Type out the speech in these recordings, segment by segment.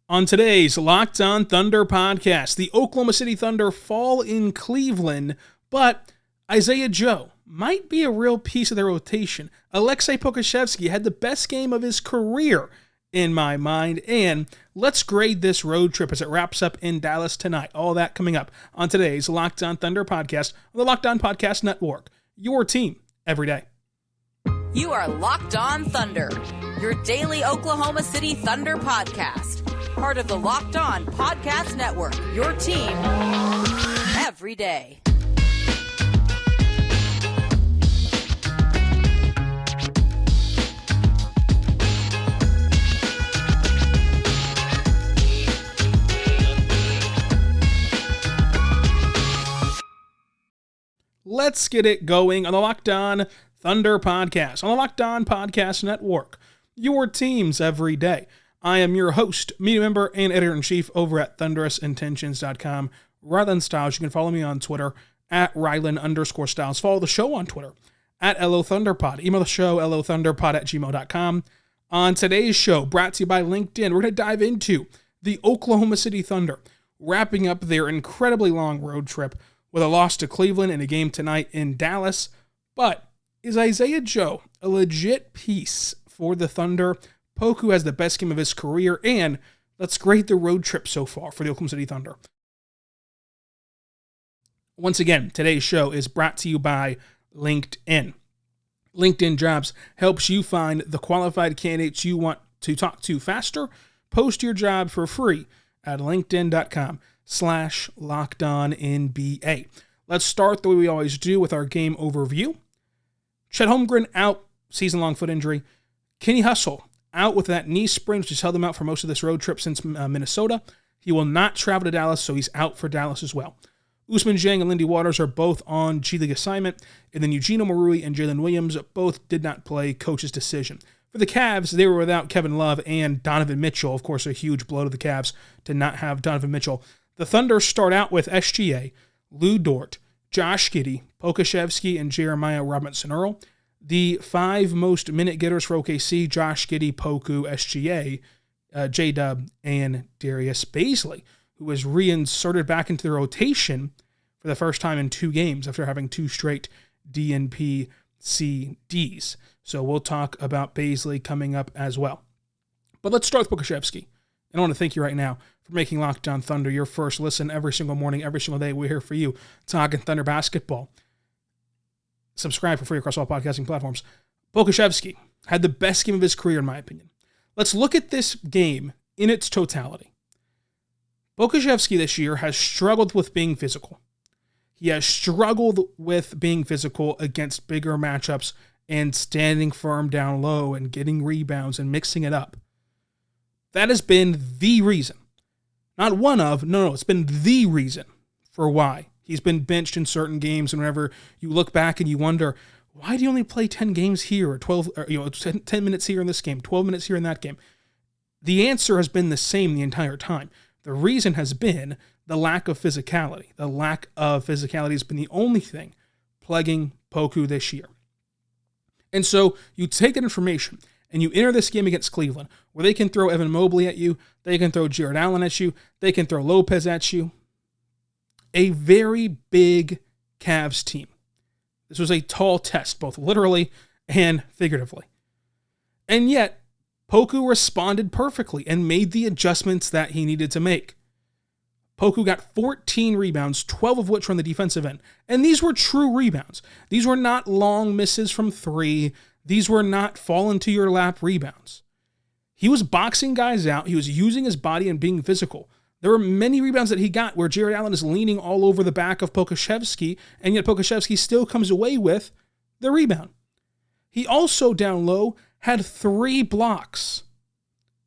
On today's Locked On Thunder podcast, the Oklahoma City Thunder fall in Cleveland, but Isaiah Joe might be a real piece of their rotation. Aleksej Pokusevski had the best game of his career, in my mind, and let's grade this road trip as it wraps up in Dallas tonight. All that coming up on today's Locked On Thunder podcast on the Locked On Podcast Network. Your team every day. You are Locked On Thunder, your daily Oklahoma City Thunder podcast. Part of the Locked On Podcast Network, your team every day. Let's get it going on the Locked On Thunder podcast on the Locked On Podcast Network, your teams every day. I am your host, media member, and editor-in-chief over at thunderousintentions.com. Rylan Stiles. You can follow me on Twitter at Rylan_Stiles. Follow the show on Twitter at LOThunderPod. Email the show, LOThunderPod@gmail.com. On today's show, brought to you by LinkedIn, we're going to dive into the Oklahoma City Thunder, wrapping up their incredibly long road trip with a loss to Cleveland and a game tonight in Dallas. But is Isaiah Joe a legit piece for the Thunder? Poku has the best game of his career, and let's grade the road trip so far for the Oklahoma City Thunder. Once again, today's show is brought to you by LinkedIn. LinkedIn Jobs helps you find the qualified candidates you want to talk to faster. Post your job for free at linkedin.com/LockedOnNBA. Let's start the way we always do with our game overview. Chet Holmgren out, season-long foot injury. Kenny Hustle out with that knee sprain, which has held him out for most of this road trip since Minnesota. He will not travel to Dallas, so he's out for Dallas as well. Ousmane Dieng and Lindy Waters are both on G League assignment, and then Eugene Omoruyi and Jalen Williams both did not play, coach's decision. For the Cavs, they were without Kevin Love and Donovan Mitchell. Of course, a huge blow to the Cavs to not have Donovan Mitchell. The Thunder start out with SGA, Lou Dort, Josh Giddy, Pokusevski, and Jeremiah Robinson-Earl. The five most minute getters for OKC: Josh Giddy, Poku, SGA, J-Dub, and Darius Baisley, who was reinserted back into the rotation for the first time in 2 games after having 2 straight DNP CDs. So we'll talk about Baisley coming up as well. But let's start with Pokusevski. And I want to thank you right now for making Locked On Thunder your first listen every single morning, every single day. We're here for you, talking Thunder basketball. Subscribe for free across all podcasting platforms. Pokusevski had the best game of his career, in my opinion. Let's look at this game in its totality. Pokusevski this year has struggled with being physical. He has struggled with being physical against bigger matchups and standing firm down low and getting rebounds and mixing it up. That has been the reason. Not one of, no, it's been the reason for why he's been benched in certain games. And whenever you look back and you wonder, why do you only play 10 games here or 12, or 10 minutes here in this game, 12 minutes here in that game? The answer has been the same the entire time. The reason has been the lack of physicality. The lack of physicality has been the only thing plaguing Poku this year. And so you take that information and you enter this game against Cleveland, where they can throw Evan Mobley at you, they can throw Jared Allen at you, they can throw Lopez at you. A very big Cavs team. This was a tall test, both literally and figuratively. And yet, Poku responded perfectly and made the adjustments that he needed to make. Poku got 14 rebounds, 12 of which were on the defensive end. And these were true rebounds. These were not long misses from 3. These were not fall into your lap rebounds. He was boxing guys out. He was using his body and being physical. There were many rebounds that he got where Jared Allen is leaning all over the back of Pokusevski, and yet Pokusevski still comes away with the rebound. He also, down low, had 3 blocks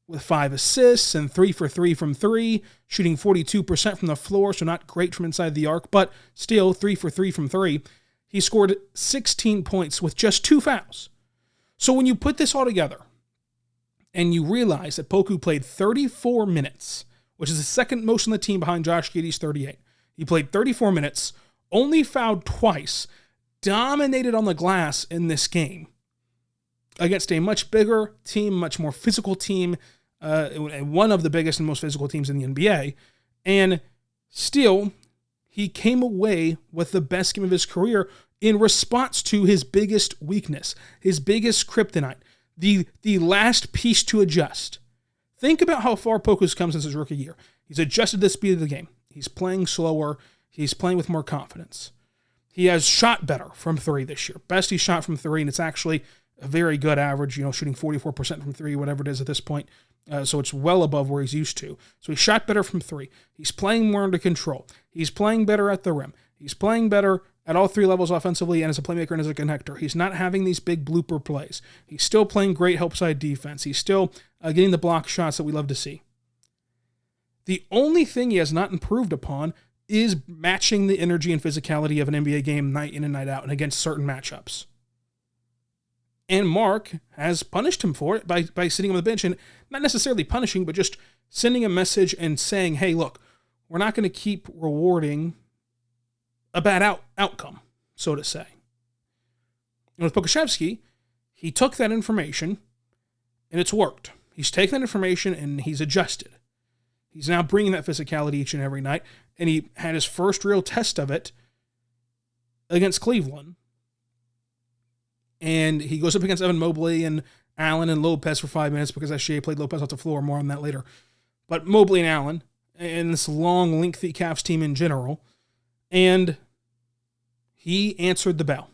with 5 assists and 3 for 3 from 3, shooting 42% from the floor, so not great from inside the arc, but still 3 for 3 from 3. He scored 16 points with just 2 fouls. So when you put this all together and you realize that Poku played 34 minutes, which is the second most on the team behind Josh Giddey's 38. He played 34 minutes, only fouled twice, dominated on the glass in this game against a much bigger team, much more physical team, one of the biggest and most physical teams in the NBA. And still, he came away with the best game of his career in response to his biggest weakness, his biggest kryptonite, the last piece to adjust. Think about how far Poku's come since his rookie year. He's adjusted the speed of the game. He's playing slower. He's playing with more confidence. He has shot better from three this year. Best he shot from three, and it's actually a very good average, shooting 44% from three, whatever it is at this point. So it's well above where he's used to. So he shot better from three. He's playing more under control. He's playing better at the rim. He's playing better at all three levels offensively and as a playmaker and as a connector. He's not having these big blooper plays. He's still playing great help side defense. He's still getting the block shots that we love to see. The only thing he has not improved upon is matching the energy and physicality of an NBA game night in and night out and against certain matchups. And Mark has punished him for it by sitting on the bench, and not necessarily punishing, but just sending a message and saying, hey, look, we're not going to keep rewarding a bad outcome, so to say. And with Pokusevski, he took that information, and it's worked. He's taken that information, and he's adjusted. He's now bringing that physicality each and every night, and he had his first real test of it against Cleveland. And he goes up against Evan Mobley and Allen and Lopez for 5 minutes because SGA played Lopez off the floor. More on that later. But Mobley and Allen, and this long, lengthy Cavs team in general, and he answered the bell.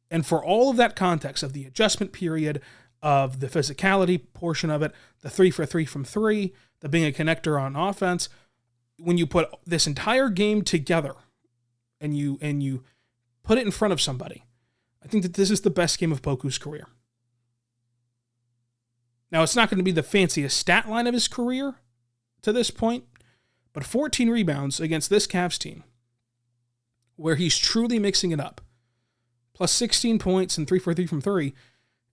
And for all of that context of the adjustment period, of the physicality portion of it, the 3 for 3 from three, the being a connector on offense, when you put this entire game together and you put it in front of somebody, I think that this is the best game of Poku's career. Now, it's not going to be the fanciest stat line of his career to this point, but 14 rebounds against this Cavs team, where he's truly mixing it up, plus 16 points and 3 for 3 from three,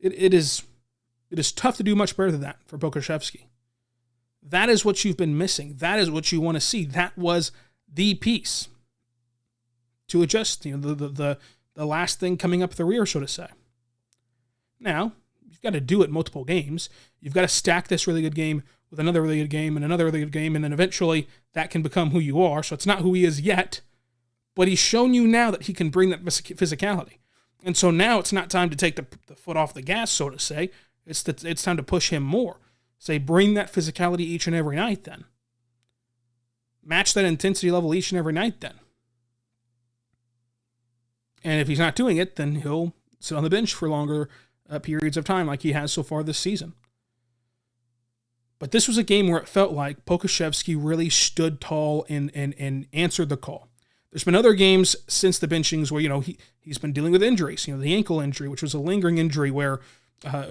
it is tough to do much better than that for Pokusevski. That is what you've been missing. That is what you want to see. That was the piece to adjust, the last thing coming up the rear, so to say. Now, you've got to do it multiple games. You've got to stack this really good game with another really good game and another really good game, and then eventually that can become who you are. So it's not who he is yet, but he's shown you now that he can bring that physicality. And so now it's not time to take the foot off the gas, so to say. It's time to push him more. Say, bring that physicality each and every night then. Match that intensity level each and every night then. And if he's not doing it, then he'll sit on the bench for longer periods of time like he has so far this season. But this was a game where it felt like Pokusevski really stood tall and answered the call. There's been other games since the benchings where, he's been dealing with injuries. The ankle injury, which was a lingering injury where,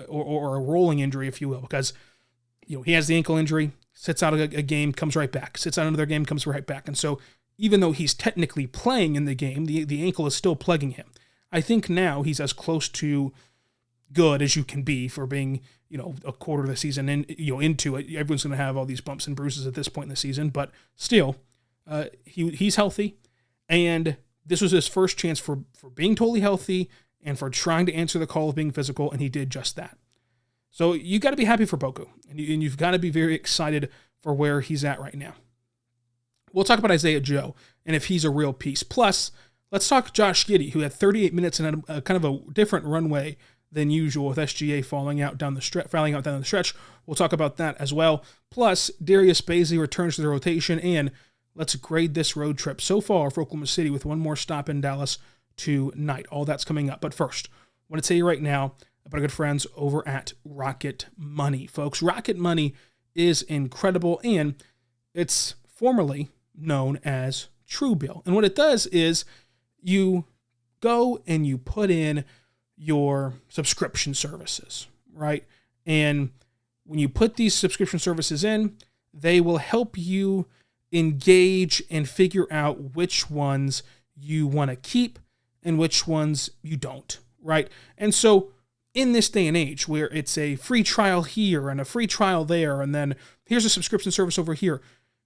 or a rolling injury, if you will, because, he has the ankle injury, sits out a game, comes right back, sits out another game, comes right back. And so even though he's technically playing in the game, the ankle is still plaguing him. I think now he's as close to good as you can be for being, a quarter of the season and, into it. Everyone's going to have all these bumps and bruises at this point in the season, but still, he's healthy. And this was his first chance for being totally healthy and for trying to answer the call of being physical, and he did just that. So you got to be happy for Poku, and you've got to be very excited for where he's at right now. We'll talk about Isaiah Joe and if he's a real piece. Plus, let's talk Josh Giddy, who had 38 minutes and had a kind of a different runway than usual with SGA falling out down the stretch. We'll talk about that as well. Plus, Darius Baisley returns to the rotation, and let's grade this road trip so far for Oklahoma City with one more stop in Dallas tonight. All that's coming up. But first, I want to tell you right now about our good friends over at Rocket Money. Folks, Rocket Money is incredible, and it's formerly known as Truebill. And what it does is you go and you put in your subscription services, right? And when you put these subscription services in, they will help you engage and figure out which ones you want to keep and which ones you don't, right? And so in this day and age where it's a free trial here and a free trial there, and then here's a subscription service over here,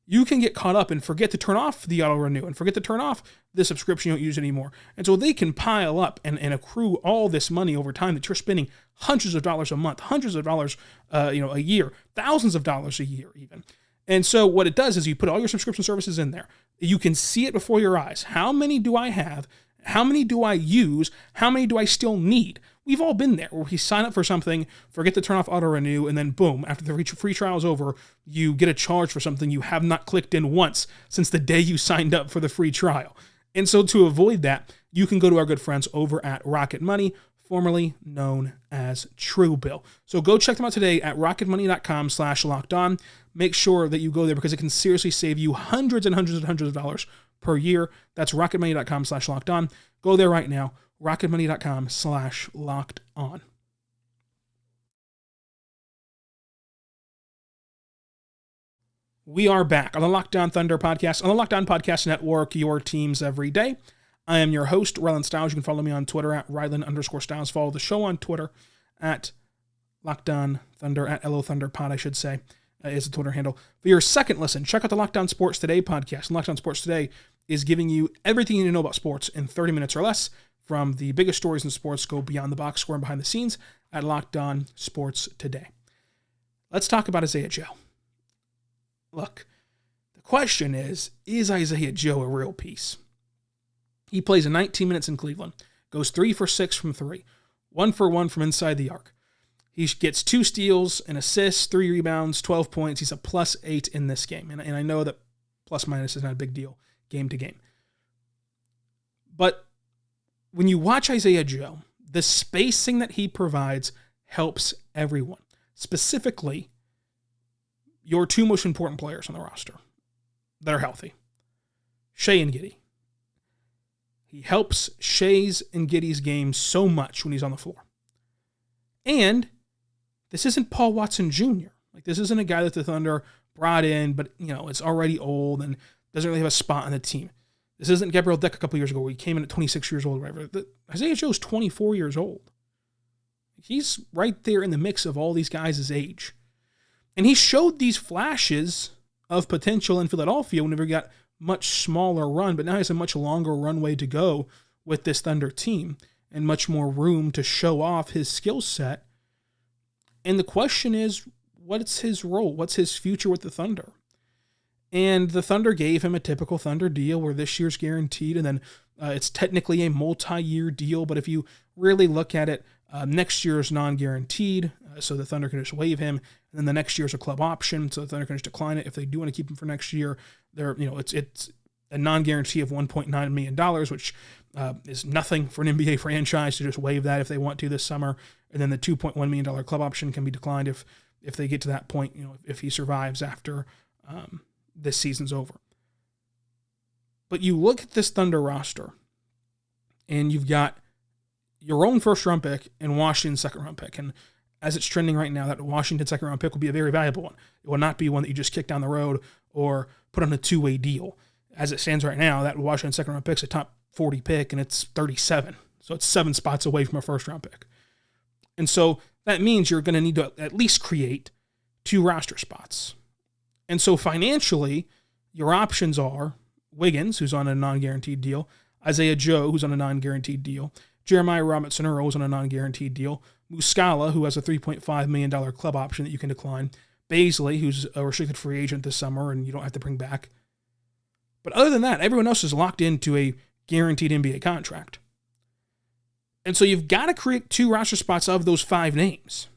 you can get caught up and forget to turn off the auto renew and forget to turn off the subscription you don't use anymore. And so they can pile up and accrue all this money over time that you're spending hundreds of dollars a month, hundreds of dollars a year, thousands of dollars a year even. And so what it does is you put all your subscription services in there. You can see it before your eyes. How many do I have? How many do I use? How many do I still need? We've all been there where you sign up for something, forget to turn off auto renew, and then boom, after the free trial is over, you get a charge for something you have not clicked in once since the day you signed up for the free trial. And so to avoid that, you can go to our good friends over at Rocket Money, formerly known as Truebill. So go check them out today at rocketmoney.com/lockedon. Make sure that you go there because it can seriously save you hundreds and hundreds and hundreds of dollars per year. That's rocketmoney.com/lockedon. Go there right now. rocketmoney.com/lockedon. We are back on the Locked On Thunder podcast, on the Locked On Podcast Network, your teams every day. I am your host, Rylan Stiles. You can follow me on Twitter at Rylan_Stiles. Follow the show on Twitter at Locked On Thunder, at LO Thunder Pod, I should say, is the Twitter handle. For your second listen, check out the Locked On Sports Today podcast. And Locked On Sports Today is giving you everything you need to know about sports in 30 minutes or less. From the biggest stories in sports, go beyond the box score and behind the scenes at Locked On Sports Today. Let's talk about Isaiah Joe. Look, the question is Isaiah Joe a real piece? He plays in 19 minutes in Cleveland, goes 3 for 6 from 3, 1 for 1 from inside the arc. He gets 2 steals, an assist, 3 rebounds, 12 points. He's a +8 in this game. And I know that plus minus is not a big deal game to game. But when you watch Isaiah Joe, the spacing that he provides helps everyone. Specifically, your 2 most important players on the roster that are healthy, Shai and Giddy. He helps Shai's and Giddy's game so much when he's on the floor. And this isn't Paul Watson Jr. Like, this isn't a guy that the Thunder brought in, but, it's already old and doesn't really have a spot on the team. This isn't Gabriel Deck a couple years ago where he came in at 26 years old or whatever. Isaiah Joe's 24 years old. He's right there in the mix of all these guys' age. And he showed these flashes of potential in Philadelphia whenever he got much smaller run, but now he has a much longer runway to go with this Thunder team and much more room to show off his skill set. And the question is, what's his role? What's his future with the Thunder? And the Thunder gave him a typical Thunder deal where this year's guaranteed, and then it's technically a multi-year deal, but if you really look at it, next year's non-guaranteed, so the Thunder can just waive him, and then the next year's a club option, so the Thunder can just decline it if they do want to keep him for next year. It's a non-guarantee of $1.9 million, which is nothing for an NBA franchise to just waive that if they want to this summer, and then the $2.1 million club option can be declined if they get to that point, if he survives after this season's over. But you look at this Thunder roster, and you've got your own first-round pick and Washington's second-round pick. And as it's trending right now, that Washington second-round pick will be a very valuable one. It will not be one that you just kick down the road or put on a two-way deal. As it stands right now, that Washington second-round pick is a top 40 pick, and it's 37. So it's 7 spots away from a first-round pick. And so that means you're going to need to at least create 2 roster spots. And so financially, your options are Wiggins, who's on a non-guaranteed deal, Isaiah Joe, who's on a non-guaranteed deal, Jeremiah Robinson-Earl is on a non-guaranteed deal, Muscala, who has a $3.5 million club option that you can decline, Baisley, who's a restricted free agent this summer and you don't have to bring back. But other than that, everyone else is locked into a guaranteed NBA contract. And so you've got to create 2 roster spots of those 5 names.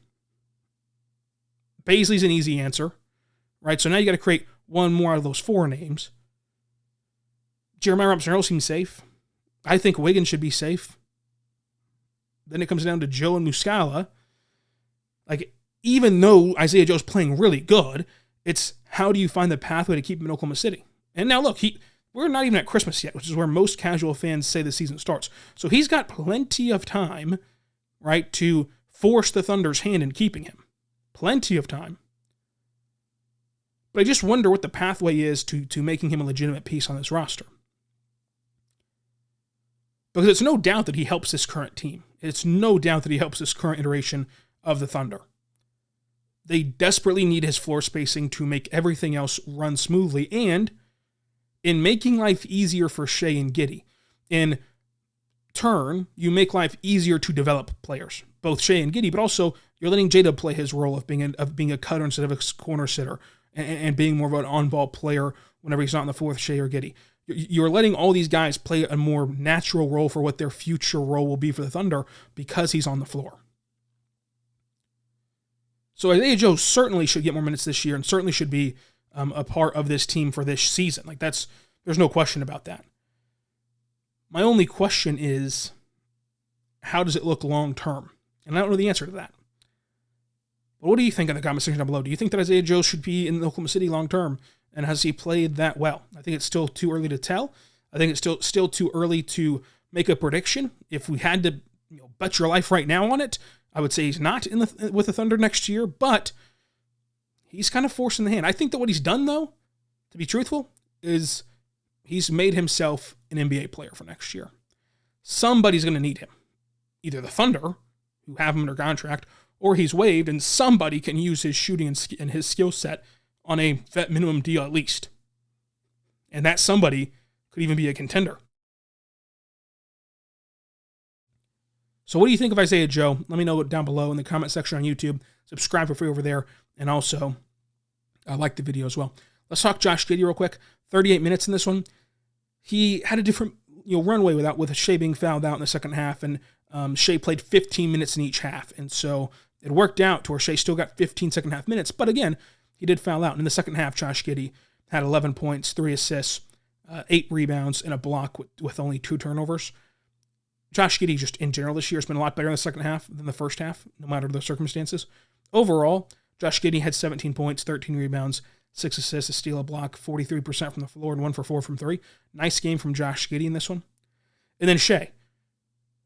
Baisley's an easy answer, right? So now you got to create 1 more out of those 4 names. Jeremiah Robinson-Earl seems safe. I think Wiggins should be safe. Then it comes down to Joe and Muscala. Like, even though Isaiah Joe's playing really good, it's how do you find the pathway to keep him in Oklahoma City? And now look, we're not even at Christmas yet, which is where most casual fans say the season starts. So he's got plenty of time, right, to force the Thunder's hand in keeping him. Plenty of time. But I just wonder what the pathway is to making him a legitimate piece on this roster. Because it's no doubt that he helps this current team. It's no doubt that he helps this current iteration of the Thunder. They desperately need his floor spacing to make everything else run smoothly, and in making life easier for Shai and Giddy. In turn, you make life easier to develop players, both Shai and Giddy, but also you're letting J-Dub play his role of being a cutter instead of a corner sitter, and being more of an on-ball player whenever he's not on the floor with Shai or Giddy. You're letting all these guys play a more natural role for what their future role will be for the Thunder because he's on the floor. So Isaiah Joe certainly should get more minutes this year and certainly should be a part of this team for this season. There's no question about that. My only question is, how does it look long term? And I don't know the answer to that. But what do you think in the comment section down below? Do you think that Isaiah Joe should be in Oklahoma City long term? And has he played that well? I think it's still too early to tell. I think it's still too early to make a prediction. If we had to bet your life right now on it, I would say he's not with the Thunder next year, but he's kind of forcing the hand. I think that what he's done, though, to be truthful, is he's made himself an NBA player for next year. Somebody's going to need him. Either the Thunder, who have him under contract, or he's waived, and somebody can use his shooting and his skill set on a vet minimum deal at least. And that somebody could even be a contender. So what do you think of Isaiah Joe? Let me know down below in the comment section on YouTube. Subscribe for free over there. And also, like the video as well. Let's talk Josh Giddey real quick. 38 minutes in this one. He had a different runway with Shai being fouled out in the second half. And Shai played 15 minutes in each half. And so it worked out to where Shai still got 15 second half minutes. But again, he did foul out. And in the second half, Josh Giddey had 11 points, 3 assists, 8 rebounds, and a block with only 2 turnovers. Josh Giddey, just in general this year, has been a lot better in the second half than the first half, no matter the circumstances. Overall, Josh Giddey had 17 points, 13 rebounds, 6 assists, a steal, a block, 43% from the floor, and 1 for 4 from 3. Nice game from Josh Giddey in this one. And then Shai,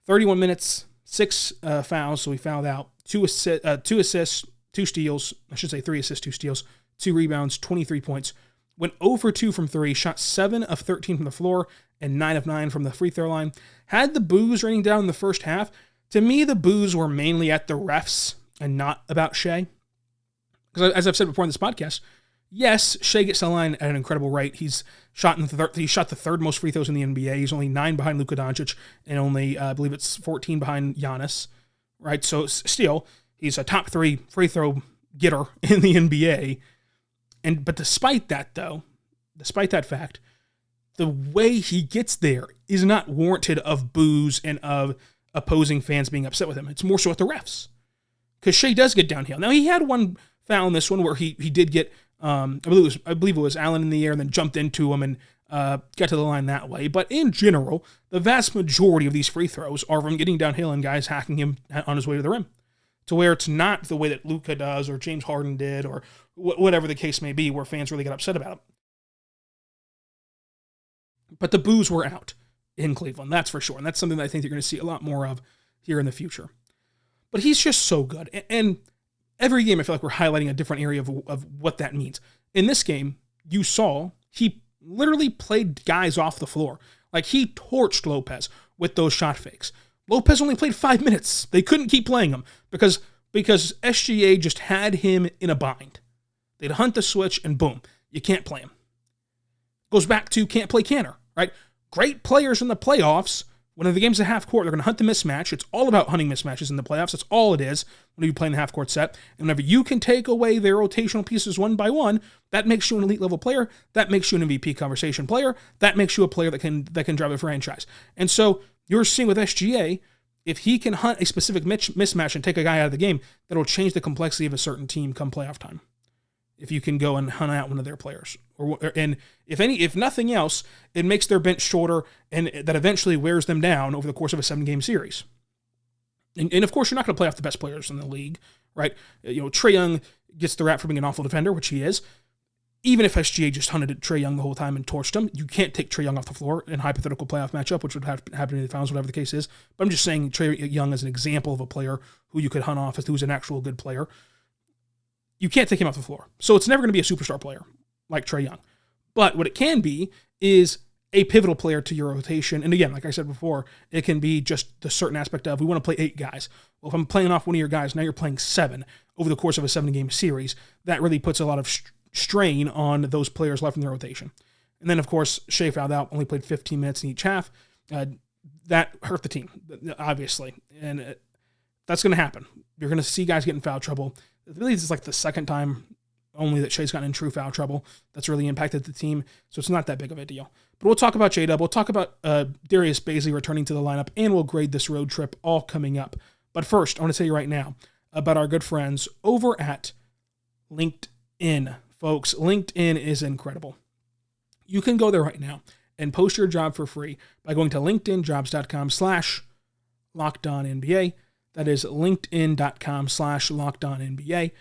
31 minutes, 6 fouls, so he fouled out, 2 assists, 2 steals, I should say 3 assists, 2 steals, 2 rebounds, 23 points. Went 0 for 2 from 3, shot 7 of 13 from the floor, and 9 of 9 from the free throw line. Had the boos raining down in the first half. To me, the boos were mainly at the refs and not about Shai. Because as I've said before in this podcast, yes, Shai gets to the line at an incredible rate. He's shot the third most free throws in the NBA. He's only 9 behind Luka Doncic and only, I believe it's 14 behind Giannis. Right? So still, he's a top 3 free throw getter in the NBA. But despite that fact, the way he gets there is not warranted of boos and of opposing fans being upset with him. It's more so at the refs. Because Shai does get downhill. Now, he had one foul in this one where he did get, I believe it was Allen in the air and then jumped into him and got to the line that way. But in general, the vast majority of these free throws are from getting downhill and guys hacking him on his way to the rim. To where it's not the way that Luka does or James Harden did or whatever the case may be where fans really get upset about it. But the boos were out in Cleveland, that's for sure. And that's something that I think you're going to see a lot more of here in the future. But he's just so good. And every game I feel like we're highlighting a different area of what that means. In this game, you saw he literally played guys off the floor. Like he torched Lopez with those shot fakes. Lopez only played 5 minutes. They couldn't keep playing him because SGA just had him in a bind. They'd hunt the switch and boom, you can't play him. Goes back to can't play Canner, right? Great players in the playoffs. When the game's at half court, they're going to hunt the mismatch. It's all about hunting mismatches in the playoffs. That's all it is when you play in the half court set. And whenever you can take away their rotational pieces one by one, that makes you an elite level player. That makes you an MVP conversation player. That makes you a player that can drive a franchise. And so you're seeing with SGA, if he can hunt a specific mismatch and take a guy out of the game, that'll change the complexity of a certain team come playoff time. If you can go and hunt out one of their players. And if nothing else, it makes their bench shorter and that eventually wears them down over the course of a 7-game series. And of course, you're not going to play off the best players in the league, right? Trae Young gets the rap for being an awful defender, which he is. Even if SGA just hunted Trae Young the whole time and torched him, you can't take Trae Young off the floor in a hypothetical playoff matchup, which would have to happen in the finals, whatever the case is. But I'm just saying Trae Young is an example of a player who you could hunt off as who's an actual good player. You can't take him off the floor. So it's never going to be a superstar player like Trae Young. But what it can be is a pivotal player to your rotation. And again, like I said before, it can be just the certain aspect of we want to play 8 guys. Well, if I'm playing off one of your guys, now you're playing 7 over the course of a 7-game series. That really puts a lot of strain on those players left in the rotation. And then, of course, Shai fouled out, only played 15 minutes in each half. That hurt the team, obviously. And that's going to happen. You're going to see guys get in foul trouble. Really, this is like the second time only that Shai's gotten in true foul trouble. That's really impacted the team, so it's not that big of a deal. But we'll talk about J-Dub. We'll talk about Darius Baisley returning to the lineup, and we'll grade this road trip all coming up. But first, I want to tell you right now about our good friends over at LinkedIn. Folks, LinkedIn is incredible. You can go there right now and post your job for free by going to linkedinjobs.com/LockedOnNBA. That is linkedin.com/LockedOnNBA.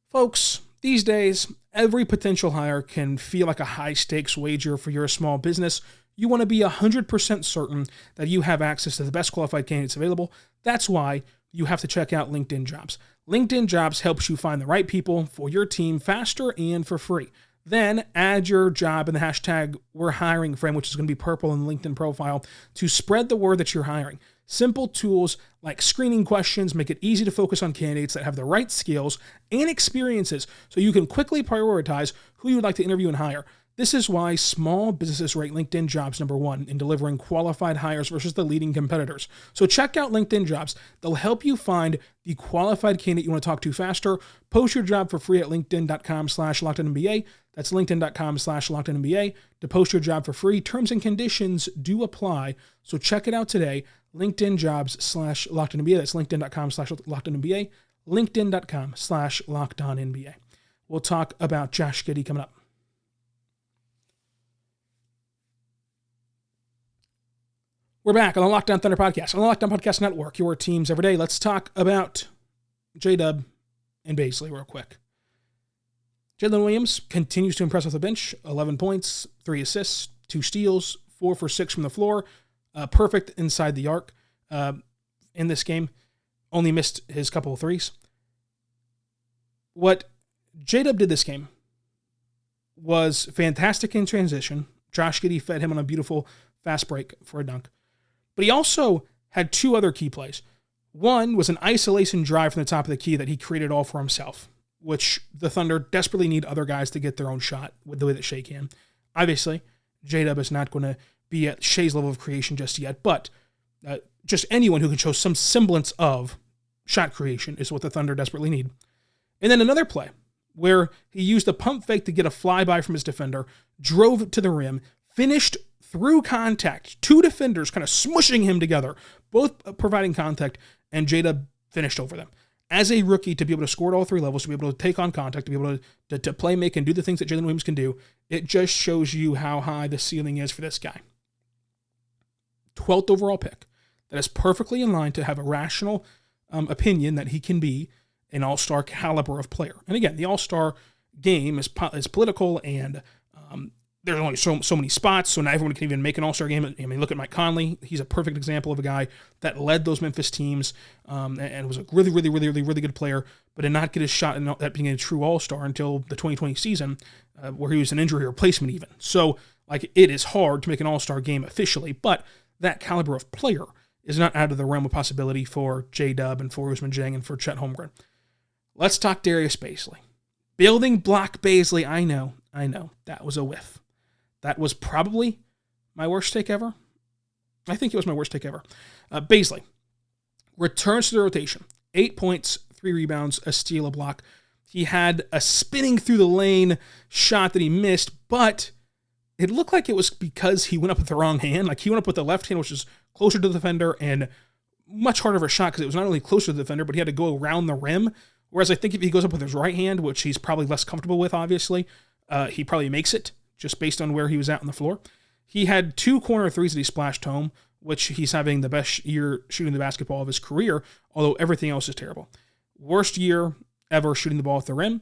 Folks, these days, every potential hire can feel like a high-stakes wager for your small business. You want to be 100% certain that you have access to the best qualified candidates available. That's why you have to check out LinkedIn Jobs. LinkedIn Jobs helps you find the right people for your team faster and for free. Then add your job in the hashtag we're hiring frame, which is going to be purple in the LinkedIn profile, to spread the word that you're hiring. Simple tools like screening questions make it easy to focus on candidates that have the right skills and experiences so you can quickly prioritize who you would like to interview and hire. This is why small businesses rate LinkedIn Jobs #1 in delivering qualified hires versus the leading competitors. So check out LinkedIn Jobs. They'll help you find the qualified candidate you want to talk to faster. Post your job for free at linkedin.com/LockedOnNBA. That's linkedin.com/LockedOnNBA to post your job for free. Terms and conditions do apply. So check it out today. LinkedIn Jobs/LockedOnNBA. That's linkedin.com/LockedOnNBA. LinkedIn.com/LockedOnNBA. We'll talk about Josh Giddey coming up. We're back on the Locked On Thunder podcast, on the Locked On Podcast Network, your teams every day. Let's talk about J-Dub and Baisley real quick. Jalen Williams continues to impress off the bench. 11 points, 3 assists, 2 steals, 4 for 6 from the floor. Perfect inside the arc in this game. Only missed his couple of threes. What J-Dub did this game was fantastic in transition. Josh Giddey fed him on a beautiful fast break for a dunk. But he also had 2 other key plays. One was an isolation drive from the top of the key that he created all for himself, which the Thunder desperately need other guys to get their own shot with the way that Shai can. Obviously, J-Dub is not going to be at Shai's level of creation just yet, but just anyone who can show some semblance of shot creation is what the Thunder desperately need. And then another play where he used a pump fake to get a flyby from his defender, drove to the rim, finished through contact, 2 defenders kind of smushing him together, both providing contact, and J-Dub finished over them. As a rookie, to be able to score at all 3 levels, to be able to take on contact, to be able to play make and do the things that Jalen Williams can do, it just shows you how high the ceiling is for this guy. 12th overall pick. That is perfectly in line to have a rational opinion that he can be an all-star caliber of player. And again, the all-star game is political, and there's only so many spots, so not everyone can even make an all-star game. I mean, look at Mike Conley. He's a perfect example of a guy that led those Memphis teams and was a really good player, but did not get his shot at being a true all-star until the 2020 season, where he was an injury replacement even. So, like, it is hard to make an all-star game officially, but that caliber of player is not out of the realm of possibility for J-Dub and for Ousmane Dieng and for Chet Holmgren. Let's talk Darius Baisley. Building block Baisley, I know, that was a whiff. That was probably my worst take ever. I think it was my worst take ever. Baisley returns to the rotation. 8 points, 3 rebounds, a steal, a block. He had a spinning through the lane shot that he missed, but it looked like it was because he went up with the wrong hand. Like, he went up with the left hand, which is closer to the defender and much harder of a shot because it was not only closer to the defender, but he had to go around the rim. Whereas I think if he goes up with his right hand, which he's probably less comfortable with, obviously, he probably makes it just based on where he was at on the floor. He had 2 corner threes that he splashed home, which he's having the best year shooting the basketball of his career, although everything else is terrible. Worst year ever shooting the ball at the rim.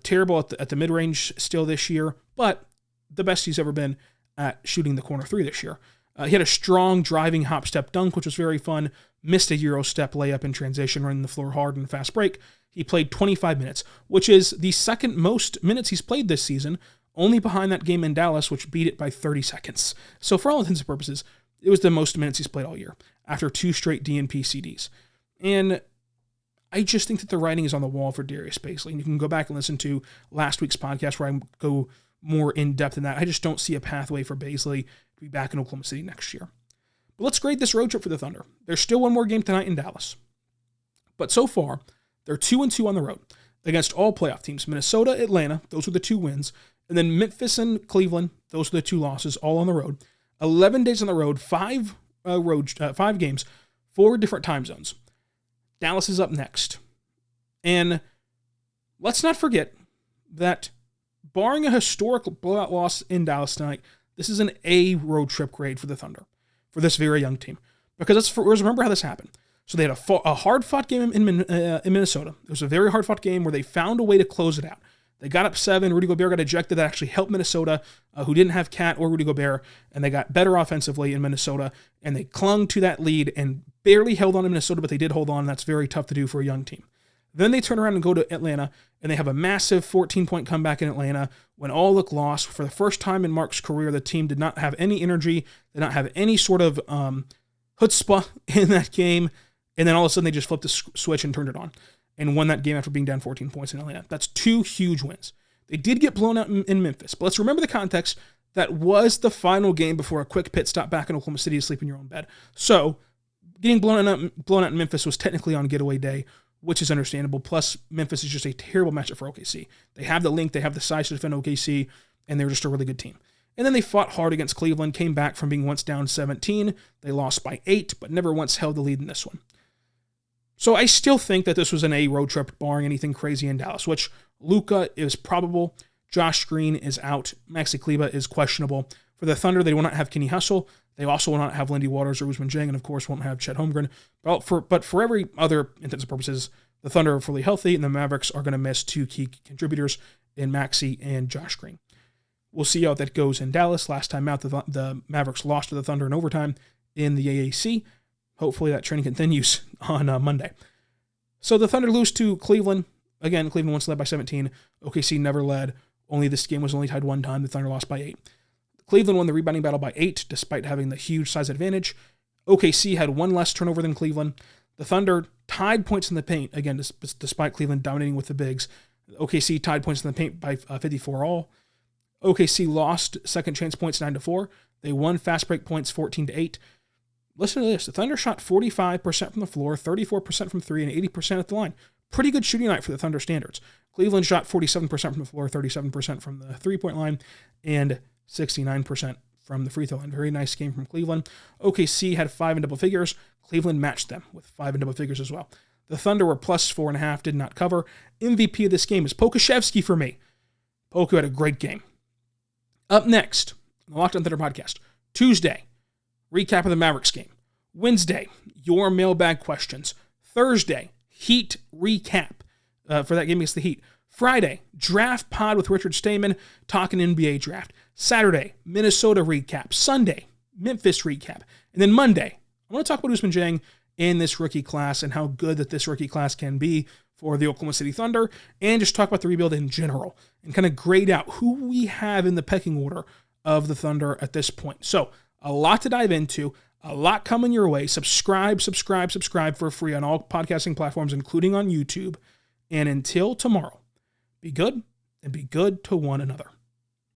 Terrible at the mid-range still this year, but the best he's ever been at shooting the corner 3 this year. He had a strong driving hop-step dunk, which was very fun. Missed a Euro step layup in transition, running the floor hard and fast break. He played 25 minutes, which is the second most minutes he's played this season, only behind that game in Dallas, which beat it by 30 seconds. So for all intents and purposes, it was the most minutes he's played all year, after 2 straight DNP CDs. And I just think that the writing is on the wall for Darius Baisley. And you can go back and listen to last week's podcast where I go more in depth in that. I just don't see a pathway for Baisley to be back in Oklahoma City next year. But let's grade this road trip for the Thunder. There's still one more game tonight in Dallas. But so far, they're 2-2 on the road against all playoff teams. Minnesota, Atlanta, those were the 2 wins. And then Memphis and Cleveland, those are the 2 losses, all on the road. 11 days on the road, 5 games, 4 different time zones. Dallas is up next. And let's not forget that barring a historic blowout loss in Dallas tonight, this is an A road trip grade for the Thunder, for this very young team. Because remember how this happened. So they had a hard-fought game in Minnesota. It was a very hard-fought game where they found a way to close it out. They got up 7. Rudy Gobert got ejected. That actually helped Minnesota, who didn't have Cat or Rudy Gobert, and they got better offensively in Minnesota, and they clung to that lead and barely held on to Minnesota, but they did hold on, and that's very tough to do for a young team. Then they turn around and go to Atlanta, and they have a massive 14-point comeback in Atlanta when all looked lost. For the first time in Mark's career, the team did not have any energy, did not have any sort of chutzpah in that game, and then all of a sudden they just flipped the switch and turned it on and won that game after being down 14 points in Atlanta. That's 2 huge wins. They did get blown out in Memphis, but let's remember the context. That was the final game before a quick pit stop back in Oklahoma City to sleep in your own bed. So getting blown out in Memphis was technically on getaway day, which is understandable. Plus, Memphis is just a terrible matchup for OKC. They have the length, they have the size to defend OKC, and they're just a really good team. And then they fought hard against Cleveland, came back from being once down 17. They lost by 8, but never once held the lead in this one. So I still think that this was an A road trip, barring anything crazy in Dallas, which Luka is probable. Josh Green is out. Maxi Kleber is questionable. For the Thunder, they will not have Kenny Hustle. They also will not have Lindy Waters or Ousmane Dieng, and of course won't have Chet Holmgren. But for every other intents and purposes, the Thunder are fully healthy, and the Mavericks are going to miss 2 key contributors in Maxi and Josh Green. We'll see how that goes in Dallas. Last time out, the Mavericks lost to the Thunder in overtime in the AAC. Hopefully that trending continues on Monday. So the Thunder lose to Cleveland. Again, Cleveland once led by 17. OKC never led. Only this game was only tied 1 time. The Thunder lost by 8. Cleveland won the rebounding battle by 8, despite having the huge size advantage. OKC had 1 less turnover than Cleveland. The Thunder tied points in the paint, again, despite Cleveland dominating with the bigs. OKC tied points in the paint by 54 all. OKC lost second chance points 9-4. They won fast break points 14-8. Listen to this. The Thunder shot 45% from the floor, 34% from 3, and 80% at the line. Pretty good shooting night for the Thunder standards. Cleveland shot 47% from the floor, 37% from the three-point line, and 69% from the free throw line. Very nice game from Cleveland. OKC had 5 in double figures. Cleveland matched them with 5 in double figures as well. The Thunder were plus 4.5, did not cover. MVP of this game is Pokusevski for me. Poku had a great game. Up next, on the Locked On Thunder podcast, Tuesday, recap of the Mavericks game. Wednesday, your mailbag questions. Thursday, Heat recap for that game against the Heat. Friday, draft pod with Richard Stamen talking NBA draft. Saturday, Minnesota recap. Sunday, Memphis recap. And then Monday, I want to talk about Ousmane Dieng in this rookie class and how good that this rookie class can be for the Oklahoma City Thunder, and just talk about the rebuild in general and kind of grade out who we have in the pecking order of the Thunder at this point. So a lot to dive into, a lot coming your way. Subscribe for free on all podcasting platforms, including on YouTube. And until tomorrow, be good and be good to one another.